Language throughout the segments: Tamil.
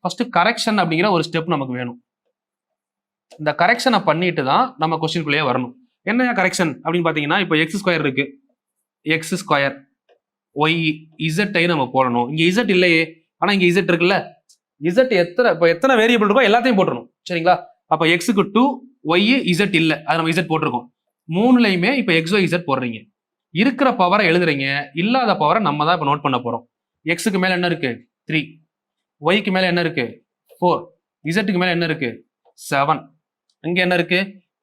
ஃபர்ஸ்ட் கரெக்ஷன் அப்படிங்கிற ஒரு ஸ்டெப் நமக்கு வேணும். இந்த கரெக்ஷனை பண்ணிட்டு தான் நம்ம கொஸ்டின்குள்ளேயே வரணும். என்ன கரெக்ஷன் அப்படின்னு பாத்தீங்கன்னா, இப்போ எக்ஸ் ஸ்கொயர் இருக்கு, எக்ஸ் ஸ்கொயர் ஒய் இசட்டை நம்ம போடணும். இங்க இசட் இல்லையே, ஆனா இங்க இசட் இருக்குல்ல, இசட் எத்தனை வேரியபிள் இருக்கோ எல்லாத்தையும் போட்டுருணும். சரிங்களா? அப்ப எக்ஸுக்கு 2, ஒய் இசட் இல்ல, அது நம்ம இசட் போட்டிருக்கோம். மூணுலையுமே இப்ப எக்ஸ் ஒய் இசட் போடுறீங்க. இருக்கிற பவரை எழுதுறீங்க, இல்லாத பவரை நம்ம தான் இப்ப நோட் பண்ண போறோம். எக்ஸுக்கு மேல என்ன இருக்கு? 3. ஒய்க்கு மேல என்ன இருக்கு? 4. இசட்டுக்கு மேல என்ன இருக்கு? 7. இங்க என்ன இருக்கு?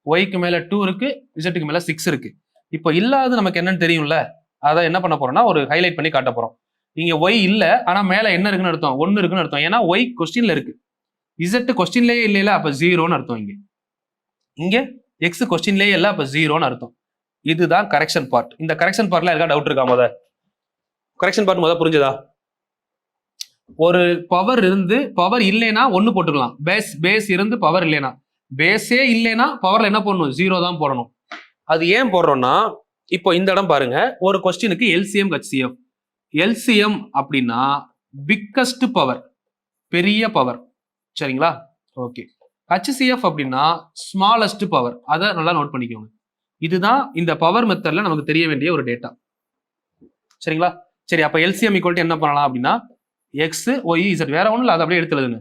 ஒய்க்கு மேல 2 இருக்கு, இசட்டுக்கு மேல 6 இருக்கு. இப்போ இல்லாத நமக்கு என்னன்னு தெரியும்ல, அதை என்ன பண்ண போறோம்னா ஒரு ஹைலைட் பண்ணி காட்ட போறோம். இங்க ஒய் இல்ல, ஆனா மேல என்ன இருக்குன்னு அர்த்தம்? 1 இருக்குன்னு அர்த்தம். ஏன்னா ஒய் கொஸ்டின்ல இருக்கு, இசட் கொஸ்டின்லயே இல்லையில, அப்ப 0ன்னு அர்த்தம். இங்க எக்ஸ் கொஸ்டின்லயே இல்ல, அப்ப 0ன்னு அர்த்தம். இதுதான் கரெக்ஷன் பார்ட். இந்த கரெக்ஷன் பார்ட்ல இருக்கா டவுட் இருக்கா? கரெக்ஷன் பார்ட் புரிஞ்சுதா? ஒரு பவர் இருந்து பவர் இல்லைன்னா 1 போட்டுக்கலாம். பேஸ் இருந்து பவர் இல்லைன்னா, பேஸே இல்லைன்னா பவர்ல என்ன போடணும்? 0 தான் போடணும். அது ஏன் போடுறோம்னா, இப்போ இந்த இடம் பாருங்க, ஒரு கொஸ்டினுக்கு எல்சிஎம் ஹெச்சிஎஃப். எல்சிஎம் அப்படின்னா பிக்கஸ்ட் பவர், பெரிய பவர். சரிங்களா? ஓகே. ஹெச்சிஎஃப் அப்படின்னா ஸ்மாலஸ்ட் பவர். அதை நல்லா நோட் பண்ணிக்கோங்க. இதுதான் இந்த பவர் மெத்தட்ல நமக்கு தெரிய வேண்டிய ஒரு டேட்டா. சரிங்களா? சரி, அப்ப எல்சிஎம் ஈக்குவல் என்ன பண்ணலாம் அப்படின்னா, எக்ஸ் ஒய் இசட், வேற ஒன்றும் இல்லை, அதை அப்படியே எடுத்து எழுதுங்க.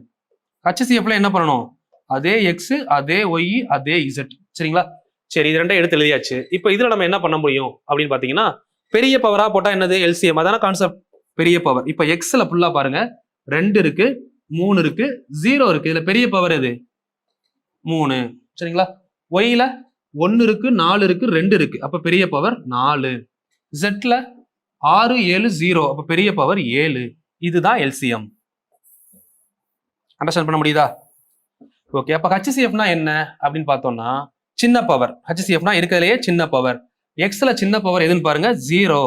ஹெச்சிஎஃப்ல என்ன பண்ணணும்? அதே எக்ஸ், அதே ஒய், அதே இசட். சரிங்களா? சரி, இது ரெண்டே எடுத்து எழுதியாச்சு. இப்போ இதுல நம்ம என்ன பண்ண முடியும் அப்படின்னு பாத்தீங்கன்னா, பெரிய பவரா போட்டா என்னது? எல்சிஎம். அதான கான்செப்ட், பெரிய பவர். இப்போ எக்ஸ்ல ஃபுல்லா பாருங்க, 2 இருக்கு, 3 இருக்கு, 0 இருக்கு. இதுல பெரிய பவர் எது? 3. சரிங்களா? ஒய்ல 1 இருக்கு, 4 இருக்கு, 2 இருக்கு, அப்ப பெரிய பவர் 4. ஜெட்ல 6, 7, 0, அப்ப பெரிய பவர் 7. இதுதான் எல்சிஎம். அண்டர்ஸ்டாண்ட் பண்ண முடியுதா? ஓகே. அப்ப ஹெச்சிஎஃப்னா என்ன அப்படின்னு பார்த்தோம்னா, சின்ன பவர். ஹெச்சிஎஃப்னா இருக்கிறதுலயே சின்ன பவர். எக்ஸ்ல சின்ன பவர் எதுன்னு பாருங்க, 0.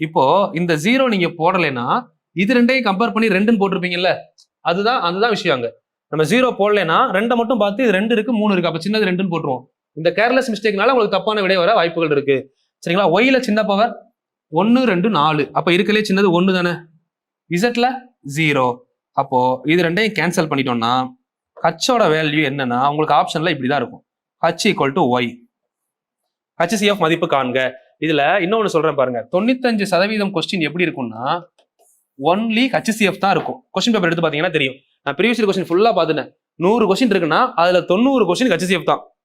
இப்போ இந்த 0 நீங்க போடலைன்னா, இது ரெண்டையும் கம்பேர் பண்ணி 2ன்னு போட்டிருப்பீங்கல்ல, அதுதான் விஷயம். அங்க நம்ம 0 போடலைன்னா 2 மட்டும் பார்த்து இது 2 இருக்கு, 3 இருக்கு, அப்ப சின்னது 2ன்னு போட்டுருவோம். இந்த கேர்லெஸ் மிஸ்டேக்னால உங்களுக்கு தப்பான விடை வர வாய்ப்புகள் இருக்கு. சரிங்களா? ஒய்ல சின்ன பவர் 1, 2, 4, அப்ப இருக்கிறதுலே சின்னது 1 தானே. இசட்ல 0. அப்போ இது ரெண்டையும் கேன்சல் பண்ணிட்டோம்னா, ஹச்சோட வேல்யூ என்னன்னா உங்களுக்கு ஆப்ஷன்ல இப்படிதான் இருக்கும், H equal to Y. HCF மதிப்பு காண்க. இதுல இன்னொன்னு சொல்றேன் பாருங்க, 95% கொஸ்டின் எப்படி இருக்கும்னா ஒன்லி ஹெச்சிஎஃப் தான் இருக்கும். கொஸ்டின் பேப்பர் எடுத்து பாத்தீங்கன்னா தெரியும். நான் ப்ரீவியஸ் கொஸ்டின் ஃபுல்லா பாத்துட்டேன். 100 கொஸ்டின் இருக்குன்னா அதுல 90 கொஸ்டின் ஹெச்சிஎஃப் தான்.